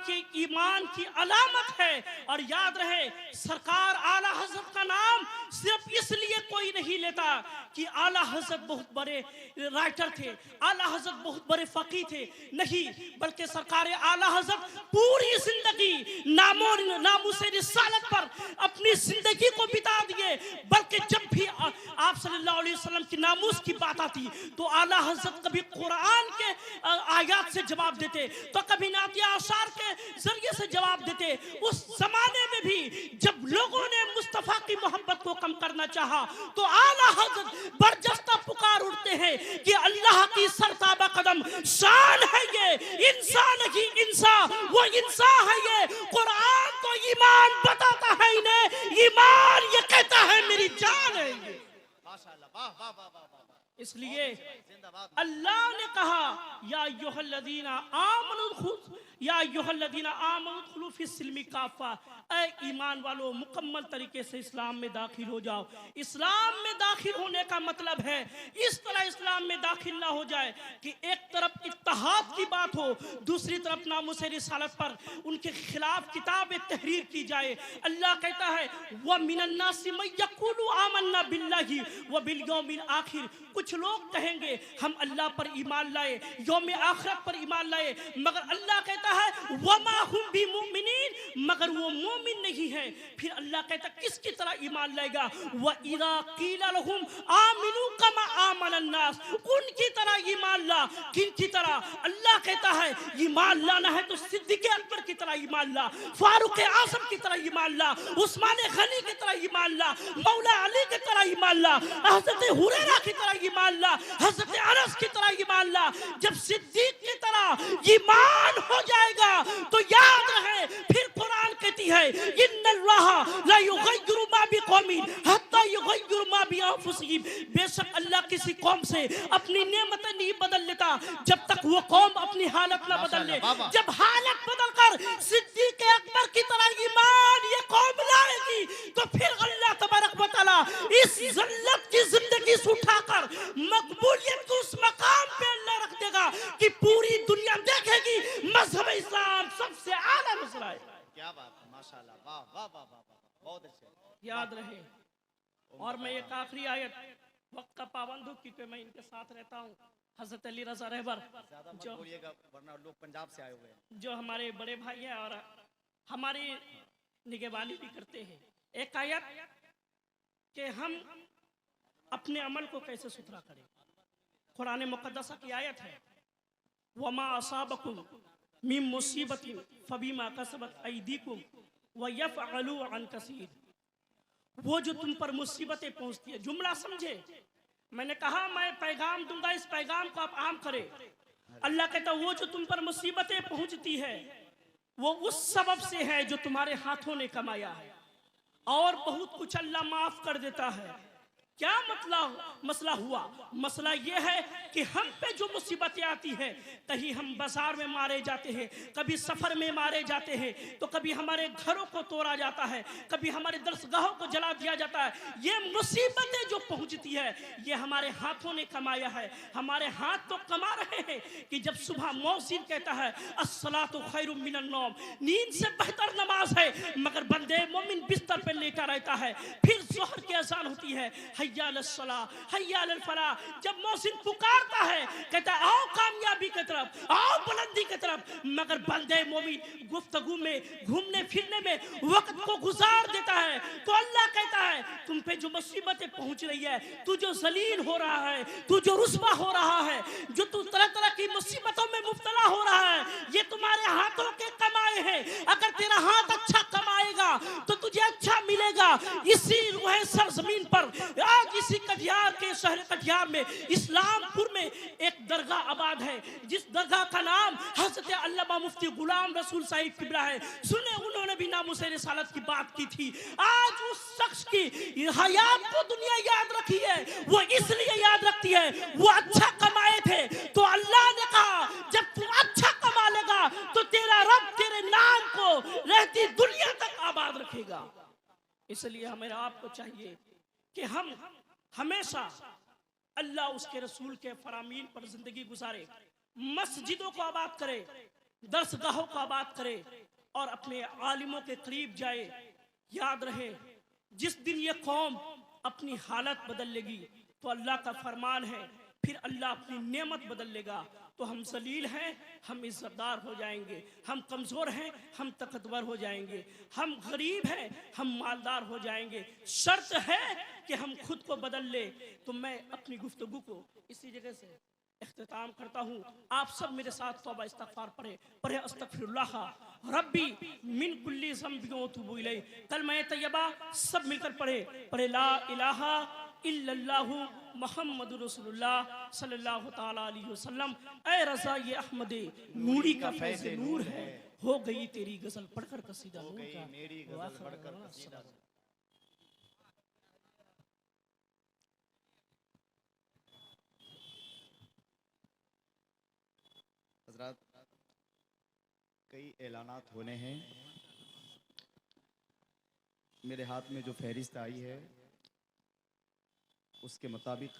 के ईमान की अलामत है। और याद रहे, सरकार आला हजरत का नाम सिर्फ इसलिए कोई नहीं लेता कि आला हजरत बहुत बड़े राइटर थे, आला हजरत बहुत बड़े फकीह थे, नहीं, बल्कि सरकार आला हजरत पूरी जिंदगी नामूसे रिसालत पर अपनी जिंदगी को बिता दिए। बल्कि जब भी आप सल्लल्लाहु अलैहि वसल्लम की नामूस की बात आती तो आला हजरत कभी कुरान के आयत से जवाब देते, तो कभी नातिया आशार के जरिए से जवाब देते। उस जमाने में भी जब लोगों ने मुस्तफा की मोहब्बत को कम करना चाहा तो आला हजरत बरजस्ता पुकार उठते हैं कि अल्लाह की सरताबा कदम शान है ये, इंसान ही इंसान, वो इंसान है ये। कुरान तो ईमान बताता है इन्हें, ईमान ये कहता है मेरी जान है ये। माशाअल्लाह, वाह वाह वाह वाह वाह। इसलिए अल्लाह ने कहा या अय्युहल्लज़ीना आमनु दुखुलू फिस्सिल्मी काफ़ा, ऐ ईमान वालों मुकम्मल तरीके से इस्लाम में दाखिल हो जाओ। इस्लाम में दाखिल होने का मतलब है इस तरह इस्लाम में दाखिल ना हो जाए कि एक तरफ इत्तेहाद की बात हो, दूसरी तरफ नामूसे रिसालत पर उनके खिलाफ किताब तहरीर की जाए। अल्लाह कहता है व मिनन नासि मन यक़ूलु आमन्ना बिल्लाहि व बिल यौमिल आखिर, कुछ लोग कहेंगे हम अल्लाह पर ईमान लाए, यौम आखिरत पर ईमान लाए, मगर अल्लाह कहता है वमा हुम बिमुमिनीन, मगर वो मोमिन नहीं है। फिर अल्लाह कहता है किसकी तरह ईमान लाएगा, व इज़ा क़ीला लहुम आमिनू कमा आमनन नास, उनकी तरह ईमान ला। किनकी तरह? अल्लाह कहता है ईमान लाना है तो सिद्दीक़ अकबर की तरह ईमान ला, फारूक आज़म की तरह ईमान ला, उस्मान गनी की तरह ईमान ला, मौला अली की तरह ईमान ला, हज़रत हुरैरा की तरह ईमान ला, हज़रत अनस की तरह ईमान ला। जब सिद्दीक की तरह ईमान हो जाएगा तो याद रहे फिर कुरान कहती है इन्नल्लाह ला युग़य्यिरु मा बिक़ौमिन हत्ता युग़य्यिरु मा बिअन्फुसिहिम, बेशक अल्लाह किसी कौम से अपनी नेमतें नहीं बदल लेता जब तक वो कौम अपनी हालत ना बदल ले। जब हालत बदल कर सिद्दीक अकबर की तरह ईमान ये कौम लाएगी तो फिर अल्लाह तबारक व तआला इस ज़ल्लत की जिंदगी से उठाकर मकबूलियत को उस मकाम पे अल्लाह रख देगा कि पूरी दुनिया देखेगी मजहब इस्लाम सबसे आला मसला है। क्या बात है, माशाअल्लाह, वाह वाह वाह वाह, बहुत अच्छे। याद रहे, और मैं एक आखिरी आयत, वक्त का पाबंद हूँ क्योंकि मैं इनके साथ रहता हूँ, हजरत अली रजा रहबर जो बोलिएगा वरना लोग पंजाब से आए हुए हैं, जो हमारे बड़े भाई हैं और हमारी निगरानी भी करते हैं। एक आयत कि हम अपने अमल को कैसे सुथरा करें, कुरान मुक़द्दस की आयत है वमा असाबकुम मिन मुसीबतिन फबिमा कसबत अयदीकुम व यफ़अलु अन कसीर, वो जो तुम पर मुसीबतें पहुंचती है। जुमला समझे, मैंने कहा मैं पैगाम दूंगा, इस पैगाम को आप आम करें। अल्लाह कहता वो जो तुम पर मुसीबतें पहुंचती है वो उस सबब से है जो तुम्हारे हाथों ने कमाया है, और बहुत कुछ अल्लाह माफ कर देता है। क्या मसला हुआ? मसला यह है कि हम पे जो मुसीबतें आती हैं, कहीं हम बाजार में मारे जाते हैं, कभी सफर में मारे जाते हैं, तो कभी हमारे घरों को तोड़ा जाता है, कभी हमारे दरसगाहों को जला दिया जाता है। ये मुसीबतें जो पहुंचती है ये हमारे हाथों ने कमाया है। हमारे हाथ तो कमा रहे हैं कि जब सुबह मौज़िन कहता है अस्सलातु खैरुम मिनन नौम, नींद से बेहतर नमाज है, मगर बंदे मोमिन बिस्तर पर लेटा रहता है। फिर ज़ोहर की अज़ान होती है हय्या अलस्सलाह हय्या अलल फलाह, जब मौज़िन पुकारता है कहता है आओ कामयाबी की तरफ, आओ बुलंदी की तरफ, मगर बंदे मोमिन गुफ्तगू में घूमने फिरने में वक्त को गुजार देता है। तो अल्लाह कहता है तुम पे जो मुसीबतें पहुंच रही है, तू जो जलील हो रहा है, तू जो रुस्वा हो रहा है, जो तू तरह तरह की मुसीबतों में मुब्तला हो रहा है, ये तुम्हारे हाथों के कमाए हैं। अगर तेरा हाथ अच्छा कमाएगा तो तुझे अच्छा मिलेगा। इसी रूह सरजमीन पर आज इसी कटिहार के शहर कटिहार में इस्लामपुर में एक दरगाह आबाद है, जिस दरगाह का नाम हज़रत अल्लामा मुफ्ती गुलाम रसूल साहिब किबला है। सुने, उन्होंने भी नामूसे रिसालत की बात की थी। आज उस शख्स की हयात को दुनिया याद रखी है, वो इसलिए याद रखती है वो अच्छा कमाए थे। तो अल्लाह ने कहा जब तू अच्छा कमा लेगा तो तेरा रब तेरे नाम को रहती दुनिया तक आबाद रखेगा। इसलिए हमें आपको चाहिए कि हम हमेशा अल्लाह उसके रसूल के फरामीन पर जिंदगी गुजारे, मस्जिदों को आबाद करे, दरसगाहों का बात करे और अपने आलिमों के करीब जाए। याद रहे, जिस दिन ये कौम अपनी हालत बदल लेगी तो अल्लाह का फरमान है, फिर अल्लाह अपनी नेमत बदल लेगा। तो हम जलील हैं, हम इज्जतदार हो जाएंगे। हम कमज़ोर हैं, हम ताकतवर हो जाएंगे। हम गरीब हैं, हम मालदार हो जाएंगे। शर्त है कि हम खुद को बदल ले। तो मैं अपनी गुफ्तगू को इसी जगह से इख्तिताम करता हूँ। आप सब मेरे साथ तौबा इस्तगफार पढ़े अस्तगफिरुल्लाह रब्बी मिन कुल्ली ज़ंबिन व अतूबु इलैह। कलमा तैयबा सब मिलकर पढ़े ला इलाहा इल्लल्लाहु मुहम्मदुर रसूलुल्लाह सल्लल्लाहु ताला अलैहि वसल्लम। ऐ रज़ा ये अहमद नूरी का फैज़ नूर है, हो गई तेरी गज़ल पढ़कर कसीदा हो नूर गई का। मेरी गजल पढ़कर कसीदा। हजरत, कई ऐलानात होने हैं। मेरे हाथ में जो फहरिस्त आई है उसके मुताबिक